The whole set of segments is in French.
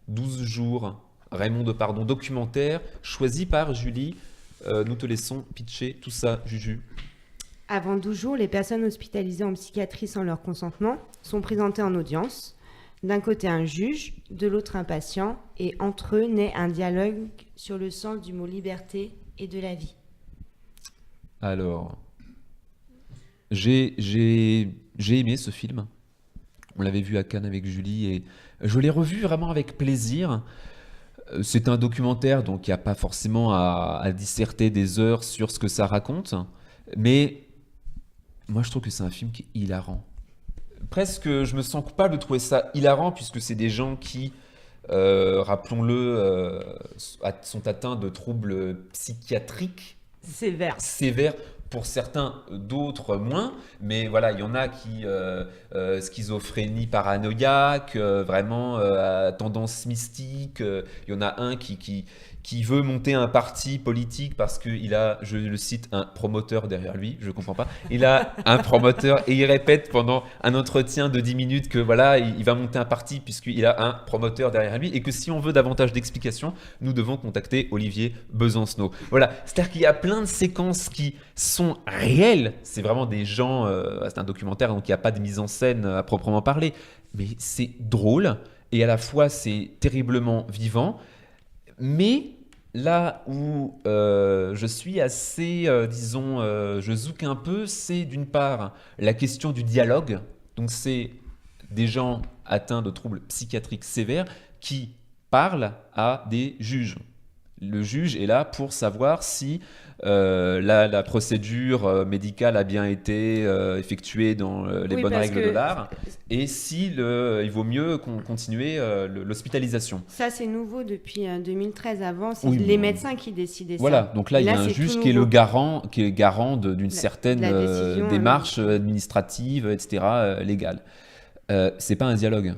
12 jours, Raymond Depardon, documentaire, choisi par Julie. Nous te laissons pitcher tout ça, Juju. Avant 12 jours, les personnes hospitalisées en psychiatrie sans leur consentement sont présentées en audience. D'un côté un juge, de l'autre un patient, et entre eux naît un dialogue sur le sens du mot liberté et de la vie. Alors, j'ai aimé ce film. On l'avait vu à Cannes avec Julie et je l'ai revu vraiment avec plaisir. C'est un documentaire, donc il n'y a pas forcément à disserter des heures sur ce que ça raconte. Mais moi, je trouve que c'est un film qui est hilarant. Presque, je me sens coupable de trouver ça hilarant, puisque c'est des gens qui, rappelons-le, sont atteints de troubles psychiatriques Sévère. sévères. Pour certains, d'autres moins, mais voilà, il y en a qui schizophrénie paranoïaque, vraiment à tendance mystique. Il y en a un qui veut monter un parti politique parce qu'il a, je le cite, un promoteur derrière lui. Je comprends pas. Il a un promoteur et il répète pendant un entretien de 10 minutes que voilà, il va monter un parti puisqu'il a un promoteur derrière lui et que si on veut davantage d'explications, nous devons contacter Olivier Besancenot. Voilà, c'est-à-dire qu'il y a plein de séquences qui sont réelles. C'est vraiment des gens, c'est un documentaire donc il n'y a pas de mise en scène à proprement parler, mais c'est drôle et à la fois c'est terriblement vivant. Mais là où je suis assez, disons, je zouk un peu, c'est d'une part la question du dialogue. Donc c'est des gens atteints de troubles psychiatriques sévères qui parlent à des juges. Le juge est là pour savoir si la procédure médicale a bien été effectuée dans les bonnes règles de l'art et si il vaut mieux continuer l'hospitalisation. Ça, c'est nouveau depuis 2013. Avant, c'est Oui, les médecins qui décidaient voilà, ça. donc là, il y a un juge qui est le garant, d'une certaine décision, démarche administrative, etc., légale. C'est pas un dialogue.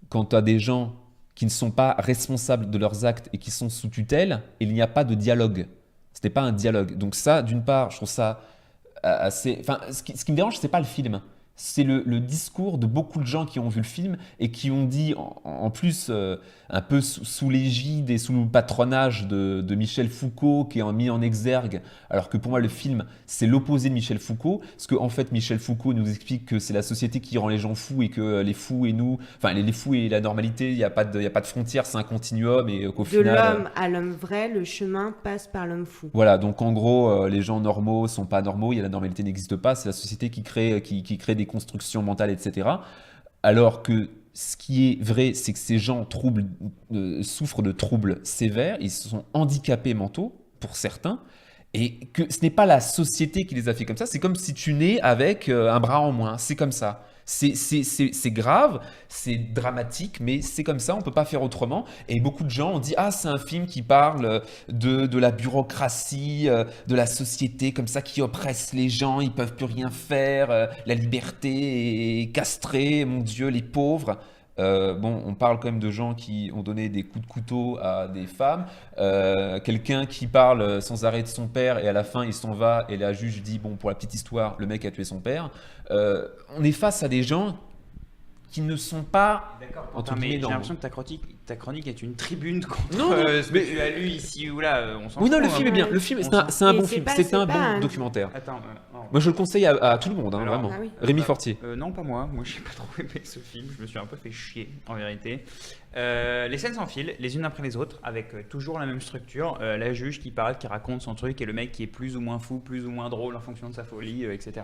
Quand tu as des gens qui ne sont pas responsables de leurs actes et qui sont sous tutelle, il n'y a pas de dialogue. Ce n'est pas un dialogue. Donc ça, d'une part, je trouve ça assez... Enfin, ce qui me dérange, ce n'est pas le film. C'est le discours de beaucoup de gens qui ont vu le film et qui ont dit, en plus, un peu sous l'égide et sous le patronage de Michel Foucault, qui est mis en exergue, alors que pour moi, le film, c'est l'opposé de Michel Foucault, parce qu'en fait, Michel Foucault nous explique que c'est la société qui rend les gens fous et que les fous et nous, enfin, les fous et la normalité, il n'y a pas de frontière, c'est un continuum et qu'au final... De l'homme à l'homme vrai, le chemin passe par l'homme fou. Voilà, donc en gros, les gens normaux sont pas normaux, la normalité n'existe pas, c'est la société qui crée des constructions mentales, etc. Alors que ce qui est vrai, c'est que ces gens souffrent de troubles sévères, ils sont handicapés mentaux, pour certains, et que ce n'est pas la société qui les a fait comme ça, c'est comme si tu nais avec un bras en moins, c'est comme ça. C'est grave, c'est dramatique, mais c'est comme ça, on ne peut pas faire autrement. Et beaucoup de gens ont dit « Ah, c'est un film qui parle de la bureaucratie, de la société comme ça qui oppresse les gens, ils ne peuvent plus rien faire, la liberté est castrée, mon Dieu, les pauvres ». Bon, on parle quand même de gens qui ont donné des coups de couteau à des femmes. Quelqu'un qui parle sans arrêt de son père et à la fin il s'en va et la juge dit bon, pour la petite histoire, le mec a tué son père. On est face à des gens qui ne sont pas entre guillemets J'ai normaux. l'impression que ta chronique est une tribune contre Non, ce que mais- tu as lu ici ou là. On s'en Oui, non, fout, le film hein. est bien. Le film, On c'est un Et bon c'est film. pas- C'est un pas bon un- documentaire. Attends, non. Moi, je le conseille à tout le monde, hein, Alors, vraiment. ah oui. Rémi Fortier. Non, pas moi. Moi, j'ai pas trop aimé ce film. Je me suis un peu fait chier, en vérité. Les scènes s'enfilent, les unes après les autres, avec toujours la même structure. La juge qui parle, qui raconte son truc, et le mec qui est plus ou moins fou, plus ou moins drôle en fonction de sa folie, etc.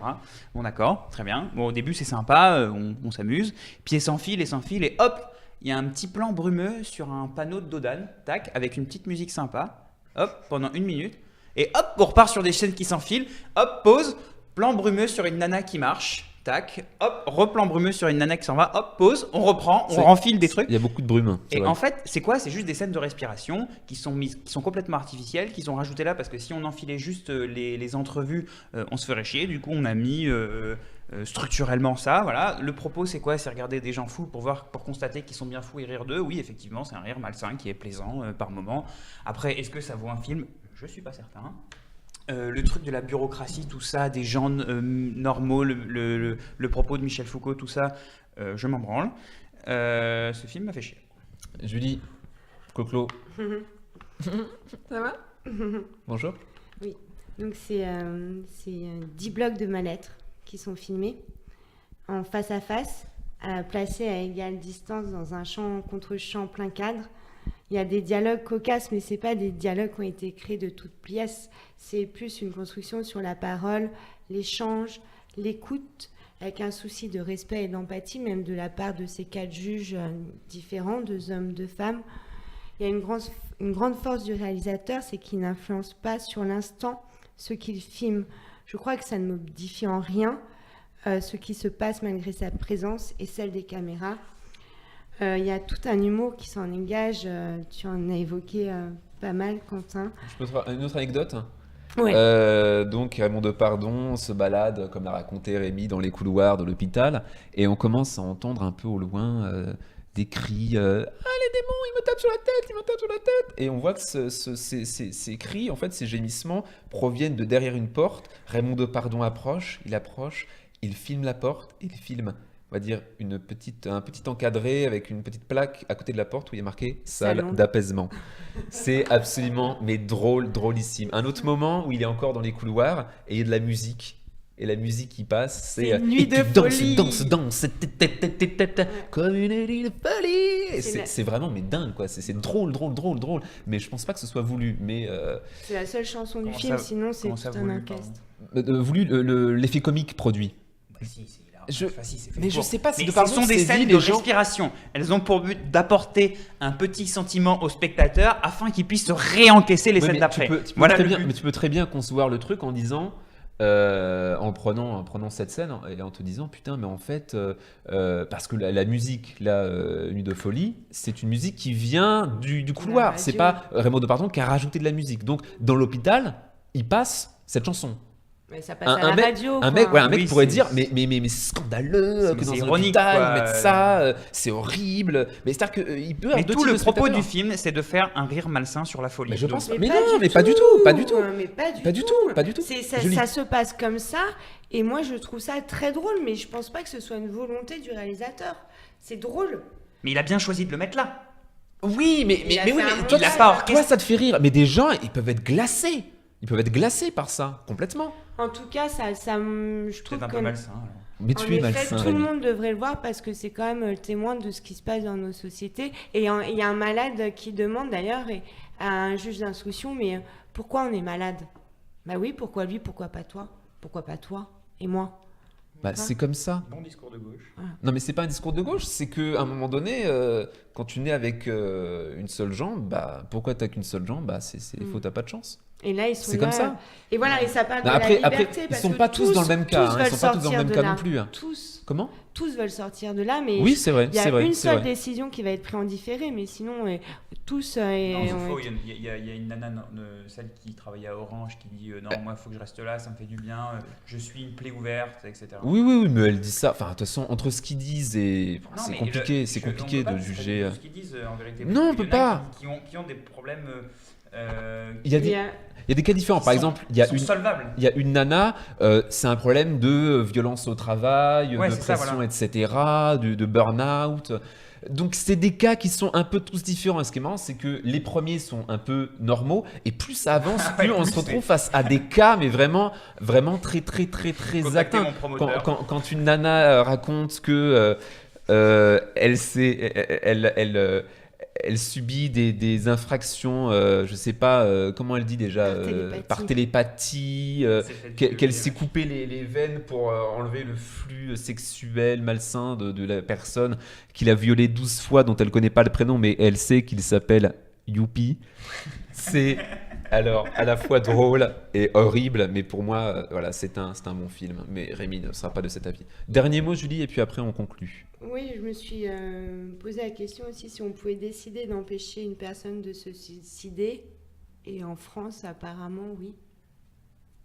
Bon, d'accord, très bien. Bon, au début, c'est sympa, on s'amuse. Puis elle s'enfile, et hop, il y a un petit plan brumeux sur un panneau de Dodane, tac, avec une petite musique sympa. Hop, pendant 1 minute. Et hop, on repart sur des scènes qui s'enfilent. Hop, pause, plan brumeux sur une nana qui marche. Tac, hop, replan brumeux sur une nana qui s'en va, hop, pause, on reprend, on renfile des trucs. Il y a beaucoup de brume. Et en fait, c'est quoi? C'est juste des scènes de respiration qui sont complètement artificielles, qui sont rajoutées là parce que si on enfilait juste les entrevues, on se ferait chier. Du coup, on a mis structurellement ça. Voilà. Le propos, c'est quoi? C'est regarder des gens fous pour constater qu'ils sont bien fous et rire d'eux. Oui, effectivement, c'est un rire malsain qui est plaisant par moment. Après, est-ce que ça vaut un film? Je suis pas certain. Le truc de la bureaucratie, tout ça, des gens normaux, le propos de Michel Foucault, tout ça, je m'en branle. Ce film m'a fait chier. Julie, Clo-Clo, ça va? Bonjour. Oui, donc c'est 10 blocs de mal-être qui sont filmés en face à face, placés à égale distance dans un champ contre champ plein cadre. Il y a des dialogues cocasses, mais c'est pas des dialogues qui ont été créés de toutes pièces. C'est plus une construction sur la parole, l'échange, l'écoute, avec un souci de respect et d'empathie, même de la part de ces 4 juges différents, 2 hommes, 2 femmes. Il y a une grande force du réalisateur, c'est qu'il n'influence pas sur l'instant ce qu'il filme. Je crois que ça ne modifie en rien ce qui se passe malgré sa présence et celle des caméras. Il y a tout un humour qui s'en engage. Tu en as évoqué pas mal, Quentin. Je peux te faire une autre anecdote? Ouais. Donc Raymond Depardon se balade, comme l'a raconté Rémi, dans les couloirs de l'hôpital, et on commence à entendre un peu au loin des cris « Ah, les démons, ils me tapent sur la tête, ils me tapent sur la tête !» Et on voit que ces cris, en fait, ces gémissements proviennent de derrière une porte. Raymond Depardon approche, il filme la porte, il filme, on va dire, un petit encadré avec une petite plaque à côté de la porte où il y a marqué « Salle Salon d'apaisement ». C'est absolument, mais drôlissime. Un autre moment où il est encore dans les couloirs et il y a de la musique. Et la musique qui passe, c'est une nuit et de tu danses, folie. danses, comme une nuit de folie. Et C'est c'est vraiment mais dingue quoi. C'est drôle. Mais je pense pas que ce soit voulu. Mais C'est la seule chanson du Comment film, ça- sinon c'est comment tout ça un voulu, orchestre. voulu l'effet comique produit. Bah, si, c'est là. Je- Enfin, si, c'est fait mais je pour. sais pas si Mais de ce pardon, sont des c'est scènes dit, de les gens- respiration. Elles ont pour but d'apporter un petit sentiment au spectateur afin qu'il puisse réencaisser les Ouais, scènes mais d'après. tu peux Voilà très le bien, but. mais tu peux très bien concevoir le truc en disant, en prenant cette scène et en te disant putain, mais en fait, parce que la musique, Nuit de folie, c'est une musique qui vient du couloir. radio. C'est pas Raymond Depardon qui a rajouté de la musique. Donc dans l'hôpital, il passe cette chanson. Mais ça passe Un, à un la mec, radio. un quoi. mec, ouais, un mec Oui, pourrait c'est- dire mais c'est scandaleux Mais que dans c'est un ironique, hôpital quoi. ils mettent ça, c'est horrible. Mais c'est-à-dire qu'il peut Mais avoir deux tout types le de propos spectateurs. du film, c'est de faire un rire malsain sur la folie. Mais je Donc, pense- Mais non, mais pas du tout. Mais pas Pas du tout, pas du tout. Ça, Julie. ça se passe comme ça, et moi je trouve ça très drôle, mais je pense pas que ce soit une volonté du réalisateur. C'est drôle. Mais il a bien choisi de le mettre là. Oui, mais Il a oui, fait un mais montage. toi, Il a pas toi, ça te fait rire. Mais des gens, ils peuvent être glacés. Ils peuvent être glacés par ça, complètement. En tout cas, je trouve Peut-être un que peu malsain. alors. Mais en tu es effet, malsain, tout le Rémi. monde devrait le voir parce que c'est quand même le témoin de ce qui se passe dans nos sociétés. Et il y a un malade qui demande d'ailleurs à un juge d'instruction, mais pourquoi on est malade? Bah oui, pourquoi lui, pourquoi pas toi? Pourquoi pas toi et moi? Bah, c'est comme ça. Bon discours de gauche. Non, mais c'est pas un discours de gauche, c'est qu'à un moment donné, quand tu nais avec une seule jambe, bah, pourquoi t'as qu'une seule jambe? Bah, c'est faut, t'as pas de chance. Et là, ils sont C'est là. comme ça. Et voilà, et ça parle Non, de après, la liberté. ils parce sont que pas tous dans le même cas, hein, ils veulent sont pas tous dans le sortir même de cas là. non plus, hein. Tous Comment? veulent sortir de là, mais Oui, c'est vrai, il y a c'est une vrai. seule décision qui va être prise en différé, mais sinon, tous. Non, ont c'est faux. été- Il y a une nana, celle qui travaillait à Orange, qui dit non, moi, il faut que je reste là, ça me fait du bien, je suis une plaie ouverte, etc. Oui, mais elle dit ça. Enfin, de toute façon, entre ce qu'ils disent et. Non, C'est mais compliqué, on peut de pas juger. traiter tout ce qu'ils disent en vérité. Non, on Il y peut en a pas. qui ont des problèmes. Il y a il y des, a- il y a des cas différents. Par exemple, il y a sont une. solvables. Il y a une nana, c'est un problème de violence au travail, Ouais, de c'est ça, pression, voilà. etc., de burn-out. Donc, c'est des cas qui sont un peu tous différents. Et ce qui est marrant, c'est que les premiers sont un peu normaux. Et plus ça avance, Ah ouais, plus on plus se retrouve c'est- face à des cas, mais vraiment très Contactez atteints. mon promoteur. Quand une nana raconte que elle subit des infractions, je sais pas, comment elle dit déjà, Par par télépathie, C'est fait qu'elle violer, s'est ouais. coupé les veines pour enlever le flux sexuel malsain de la personne qu'il a violé 12 fois, dont elle connaît pas le prénom, mais elle sait qu'il s'appelle Youpi. C'est alors à la fois drôle et horrible, mais pour moi, voilà, c'est un bon film. Mais Rémi ne sera pas de cet avis. Dernier mot, Julie, et puis après on conclut. Oui, je me suis posé la question aussi si on pouvait décider d'empêcher une personne de se suicider. Et en France, apparemment, oui.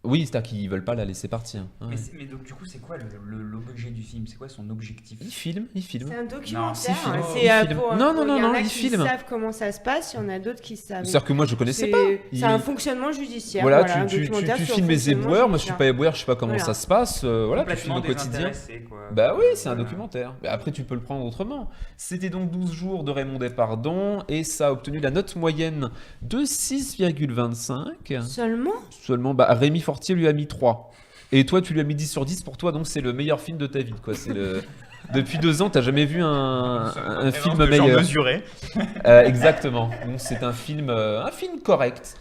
Oui, c'est-à-dire qu'ils veulent pas la laisser partir. Ouais. Mais donc, du coup, c'est quoi l'objet du film? C'est quoi son objectif? Il filme. C'est un documentaire. c'est film. C'est Il filme. pour- Non, pour- il y en a il qui filme. savent comment ça se passe, il y en a d'autres qui savent. C'est-à-dire que moi, je connaissais pas. C'est un fonctionnement judiciaire. Voilà, un tu documentaire sur filmes le les fonctionnement éboueurs. Moi, je suis judiciaire. pas éboueur, je sais pas comment Voilà. ça se passe. Voilà, tu filmes Complètement au quotidien. désintéressé, quoi. Bah oui, c'est un Voilà. documentaire. Mais après, tu peux le prendre autrement. C'était donc 12 jours de Raymond Despardon et ça a obtenu la note moyenne de 6,25. Seulement Bah, Rémi Fortier lui a mis 3. Et toi, tu lui as mis 10 sur 10. Pour toi, donc c'est le meilleur film de ta vie, quoi. Depuis 2 ans, t'as jamais vu un film meilleur. Mesuré. Exactement. Donc c'est un film correct.